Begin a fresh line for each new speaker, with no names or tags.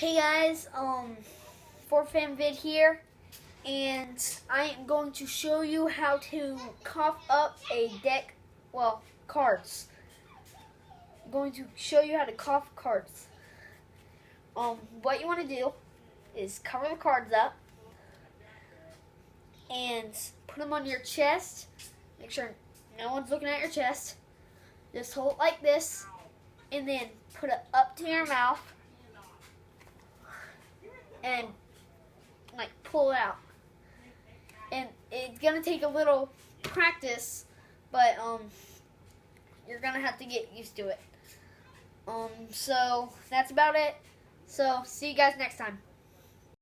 Hey guys, 4FanVid here, and I am going to show you how to cough up a deck, cards. I'm going to show you how to cough cards. What you want to do is cover the cards up and put them on your chest. Make sure no one's looking at your chest. Just hold it like this, and then put it up to your mouth. And pull it out, and it's gonna take a little practice, but you're gonna have to get used to it. So that's about it. So see you guys next time.